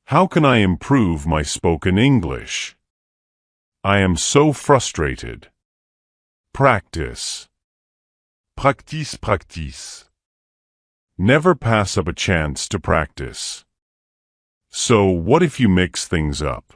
How can I improve my spoken English? I am so frustrated. Practice. Practice, practice. Never pass up a chance to practice. So what if you mix things up?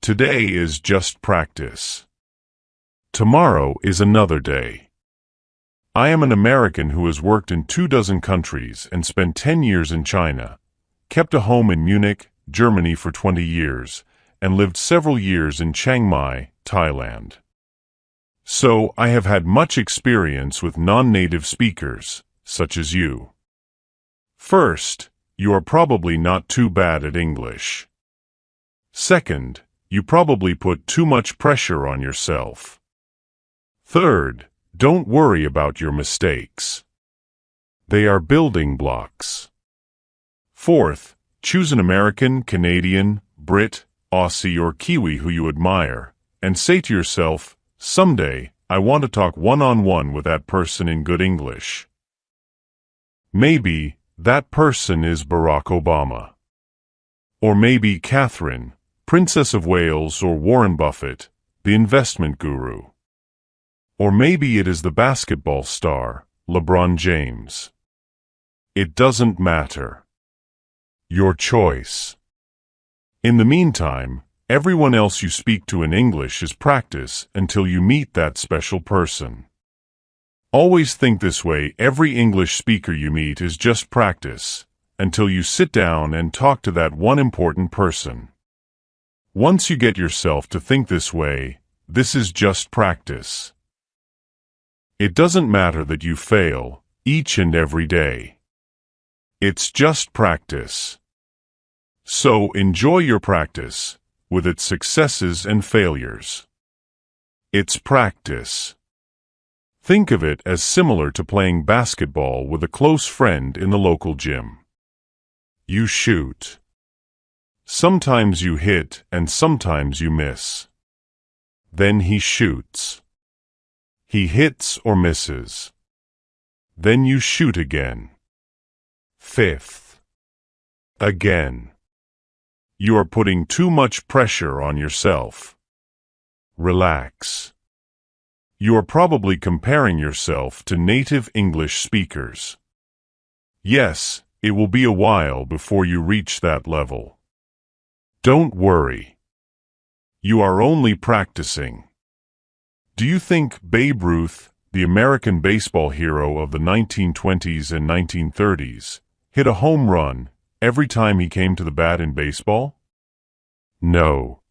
Today is just practice. Tomorrow is another day. I am an American who has worked in 24 countries and spent 10 years in China, kept a home in Munich, Germany for 20 years, and lived several years in Chiang Mai, Thailand. So I have had much experience with non-native speakers, such as you. First, you are probably not too bad at English. Second, you probably put too much pressure on yourself. Third, don't worry about your mistakes. They are building blocks. Fourth, choose an American, Canadian, Brit, Aussie, or Kiwi who you admire, and say to yourself, someday, I want to talk one-on-one with that person in good English. Maybe that person is Barack Obama. Or maybe Catherine, Princess of Wales, or Warren Buffett, the investment guru. Or maybe it is the basketball star, LeBron James. It doesn't matter. Your choice. In the meantime, everyone else you speak to in English is practice until you meet that special person. Always think this way: every English speaker you meet is just practice, until you sit down and talk to that one important person. Once you get yourself to think this way, this is just practice. It doesn't matter that you fail, each and every day. It's just practice. So enjoy your practice, with its successes and failures. It's practice. Think of it as similar to playing basketball with a close friend in the local gym. You shoot. Sometimes you hit and sometimes you miss. Then he shoots. He hits or misses. Then you shoot again. Fifth. Again. You are putting too much pressure on yourself. Relax. You are probably comparing yourself to native English speakers. Yes, it will be a while before you reach that level. Don't worry. You are only practicing. Do you think Babe Ruth, the American baseball hero of the 1920s and 1930s, hit a home run every time he came to the bat in baseball? No.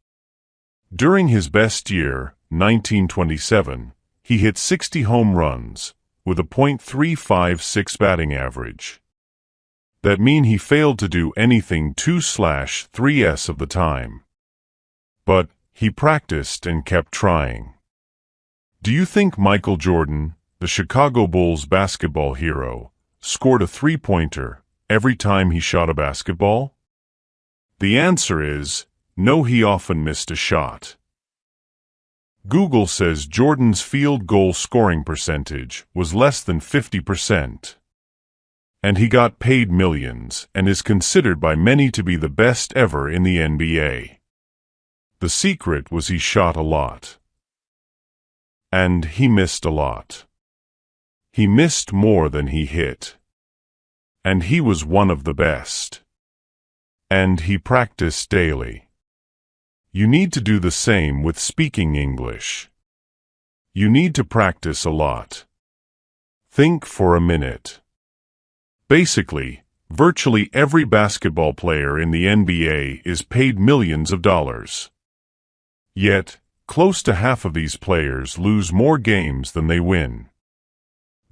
During his best year, 1927, he hit 60 home runs, with a .356 batting average. That means he failed to do anything 2/3s of the time. But he practiced and kept trying. Do you think Michael Jordan, the Chicago Bulls basketball hero, scored a three-pointer every time he shot a basketball? The answer is, no, he often missed a shot. Google says Jordan's field goal scoring percentage was less than 50%. And he got paid millions and is considered by many to be the best ever in the NBA. The secret was he shot a lot. And he missed a lot. He missed more than he hit. And he was one of the best. And he practiced daily. You need to do the same with speaking English. You need to practice a lot. Think for a minute. Basically, virtually every basketball player in the NBA is paid millions of dollars. Yet, close to half of these players lose more games than they win.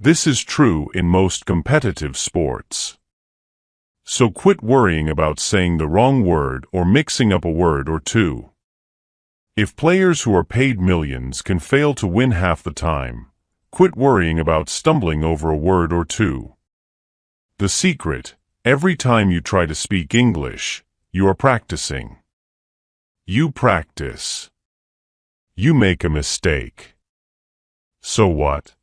This is true in most competitive sports. So quit worrying about saying the wrong word or mixing up a word or two. If players who are paid millions can fail to win half the time, quit worrying about stumbling over a word or two. The secret: every time you try to speak English, you are practicing. You practice. You make a mistake. So what?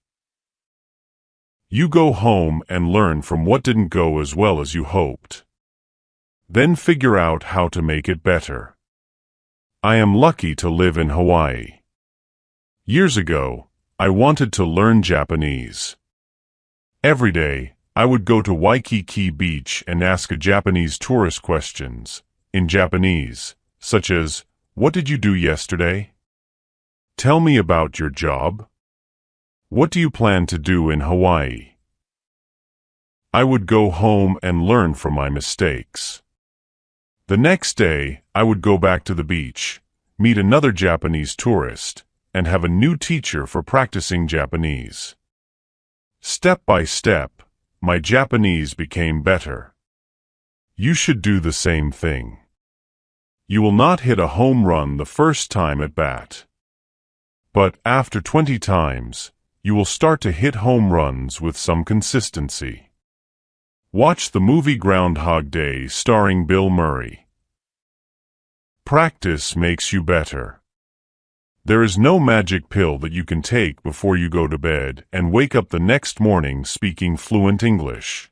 You go home and learn from what didn't go as well as you hoped. then figure out how to make it better. I am lucky to live in Hawaii. Years ago, I wanted to learn Japanese. Every day, I would go to Waikiki Beach and ask a Japanese tourist questions, in Japanese, such as, "What did you do yesterday? Tell me about your job. What do you plan to do in Hawaii?" I would go home and learn from my mistakes. The next day, I would go back to the beach, meet another Japanese tourist, and have a new teacher for practicing Japanese. Step by step, my Japanese became better. You should do the same thing. You will not hit a home run the first time at bat. But after 20 times, you will start to hit home runs with some consistency. Watch the movie Groundhog Day starring Bill Murray. Practice makes you better. There is no magic pill that you can take before you go to bed and wake up the next morning speaking fluent English.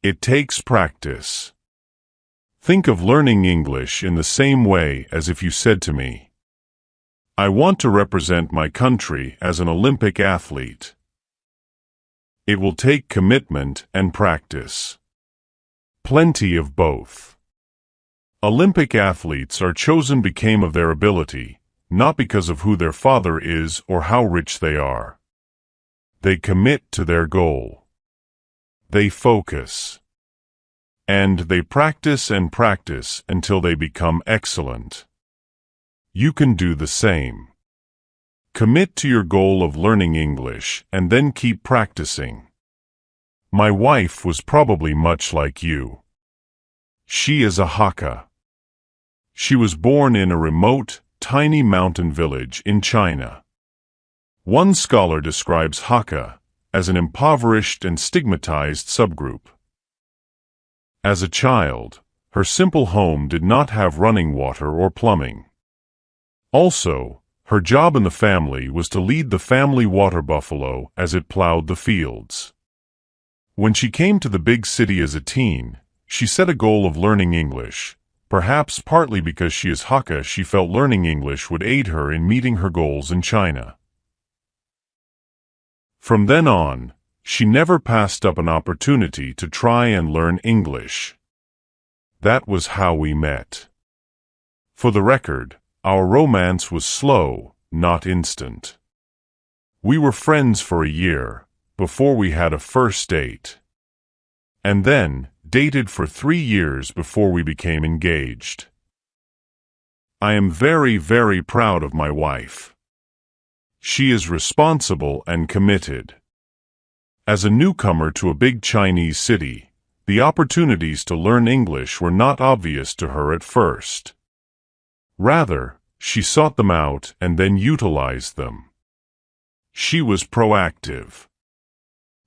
It takes practice. Think of learning English in the same way as if you said to me, "I want to represent my country as an Olympic athlete." It will take commitment and practice. Plenty of both. Olympic athletes are chosen because of their ability, not because of who their father is or how rich they are. They commit to their goal. They focus. And they practice and practice until they become excellent. You can do the same. Commit to your goal of learning English and then keep practicing. My wife was probably much like you. She is a Hakka. She was born in a remote, tiny mountain village in China. One scholar describes Hakka as an impoverished and stigmatized subgroup. As a child, her simple home did not have running water or plumbing. Also, her job in the family was to lead the family water buffalo as it plowed the fields. When she came to the big city as a teen, she set a goal of learning English. Perhaps partly because she is Hakka, she felt learning English would aid her in meeting her goals in China. From then on, she never passed up an opportunity to try and learn English. That was how we met. For the record, our romance was slow, not instant. We were friends for a year, before we had a first date. And then, dated for 3 years before we became engaged. I am very, very proud of my wife. She is responsible and committed. As a newcomer to a big Chinese city, the opportunities to learn English were not obvious to her at first. Rather, she sought them out and then utilized them. She was proactive.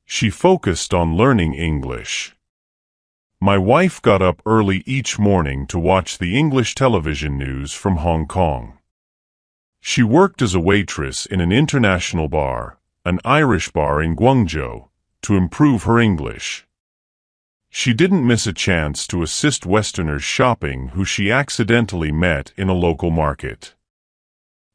She focused on learning English. My wife got up early each morning to watch the English television news from Hong Kong. She worked as a waitress in an international bar, an Irish bar in Guangzhou, to improve her English. She didn't miss a chance to assist Westerners shopping who she accidentally met in a local market.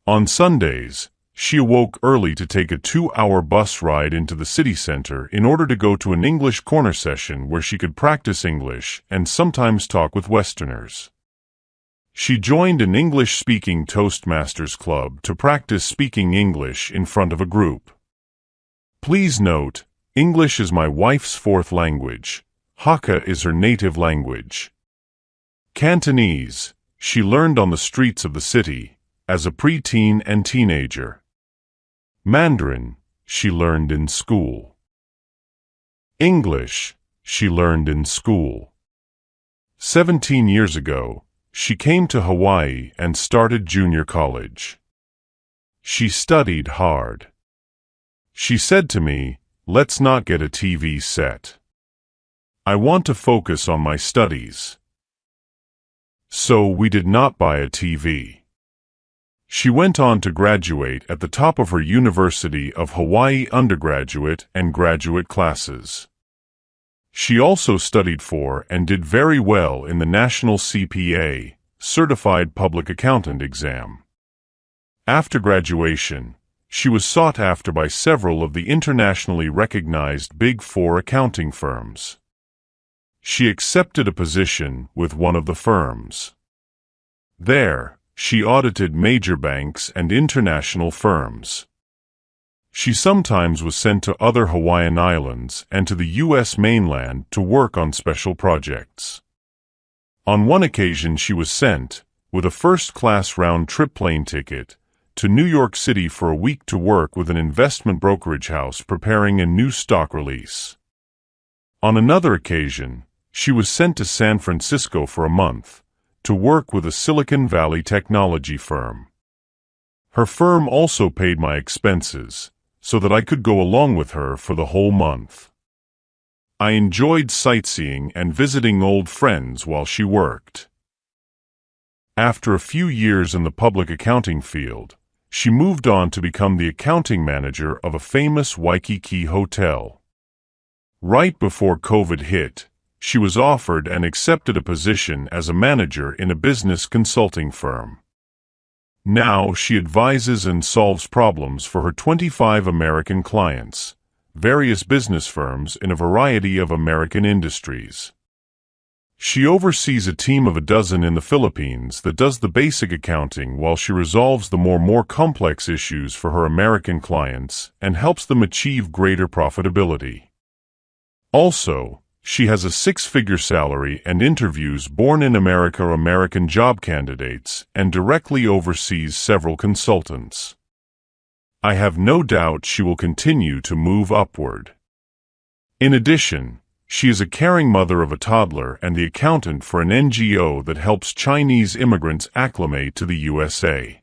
On Sundays, she awoke early to take a 2-hour bus ride into the city center in order to go to an English corner session where she could practice English and sometimes talk with Westerners. She joined an English-speaking Toastmasters club to practice speaking English in front of a group. Please note, English is my wife's 4th language. Hakka is her native language. Cantonese, she learned on the streets of the city, as a preteen and teenager. Mandarin, she learned in school. English, she learned in school. 17 years ago, she came to Hawaii and started junior college. She studied hard. She said to me, "Let's not get a TV set. I want to focus on my studies." So we did not buy a TV. She went on to graduate at the top of her University of Hawaii undergraduate and graduate classes. She also studied for and did very well in the National CPA, Certified Public Accountant exam. After graduation, she was sought after by several of the internationally recognized Big Four accounting firms. She accepted a position with one of the firms. There, she audited major banks and international firms. She sometimes was sent to other Hawaiian islands and to the U.S. mainland to work on special projects. On one occasion she was sent, with a first-class round-trip plane ticket, to New York City for a week to work with an investment brokerage house preparing a new stock release. On another occasion, she was sent to San Francisco for a month, to work with a Silicon Valley technology firm. Her firm also paid my expenses, so that I could go along with her for the whole month. I enjoyed sightseeing and visiting old friends while she worked. After a few years in the public accounting field, she moved on to become the accounting manager of a famous Waikiki hotel. Right before COVID hit, she was offered and accepted a position as a manager in a business consulting firm. Now she advises and solves problems for her 25 American clients, various business firms in a variety of American industries. She oversees a team of a dozen in the Philippines that does the basic accounting while she resolves the more complex issues for her American clients and helps them achieve greater profitability. Also, she has a six-figure salary and interviews born-in-America American job candidates and directly oversees several consultants. I have no doubt she will continue to move upward. In addition, she is a caring mother of a toddler and the accountant for an NGO that helps Chinese immigrants acclimate to the USA.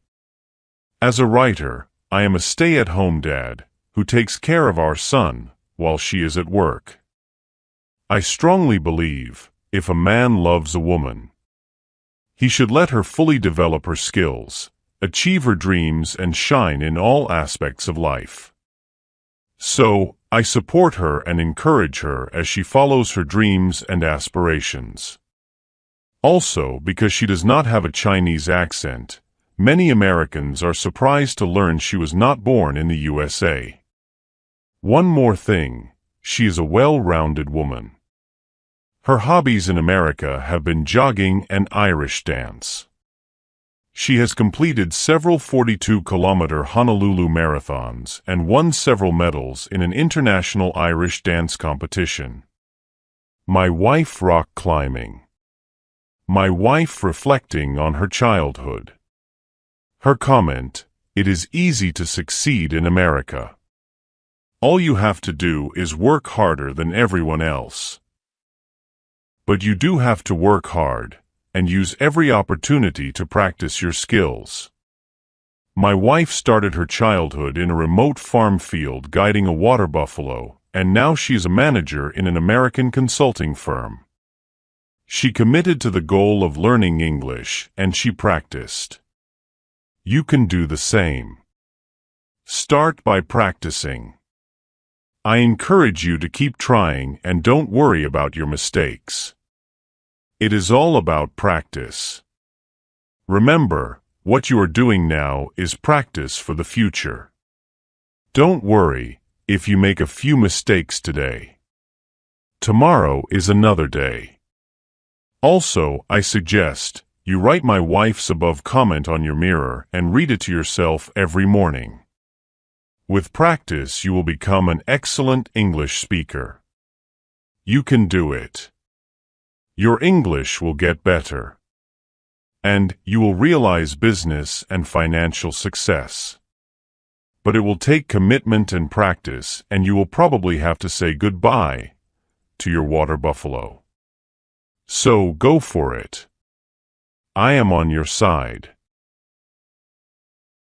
As a writer, I am a stay-at-home dad who takes care of our son while she is at work. I strongly believe, if a man loves a woman, he should let her fully develop her skills, achieve her dreams, and shine in all aspects of life. So, I support her and encourage her as she follows her dreams and aspirations. Also, because she does not have a Chinese accent, many Americans are surprised to learn she was not born in the USA. One more thing, she is a well-rounded woman. Her hobbies in America have been jogging and Irish dance. She has completed several 42-kilometer Honolulu marathons and won several medals in an international Irish dance competition. My wife rock climbing. My wife reflecting on her childhood. Her comment, "It is easy to succeed in America. All you have to do is work harder than everyone else. But you do have to work hard, and use every opportunity to practice your skills." My wife started her childhood in a remote farm field guiding a water buffalo, and now she is a manager in an American consulting firm. She committed to the goal of learning English, and she practiced. You can do the same. Start by practicing. I encourage you to keep trying and don't worry about your mistakes. It is all about practice. Remember, what you are doing now is practice for the future. Don't worry if you make a few mistakes today. Tomorrow is another day. Also, I suggest you write my wife's above comment on your mirror and read it to yourself every morning. With practice, you will become an excellent English speaker. You can do it. Your English will get better. And you will realize business and financial success. But it will take commitment and practice, and you will probably have to say goodbye to your water buffalo. So go for it. I am on your side.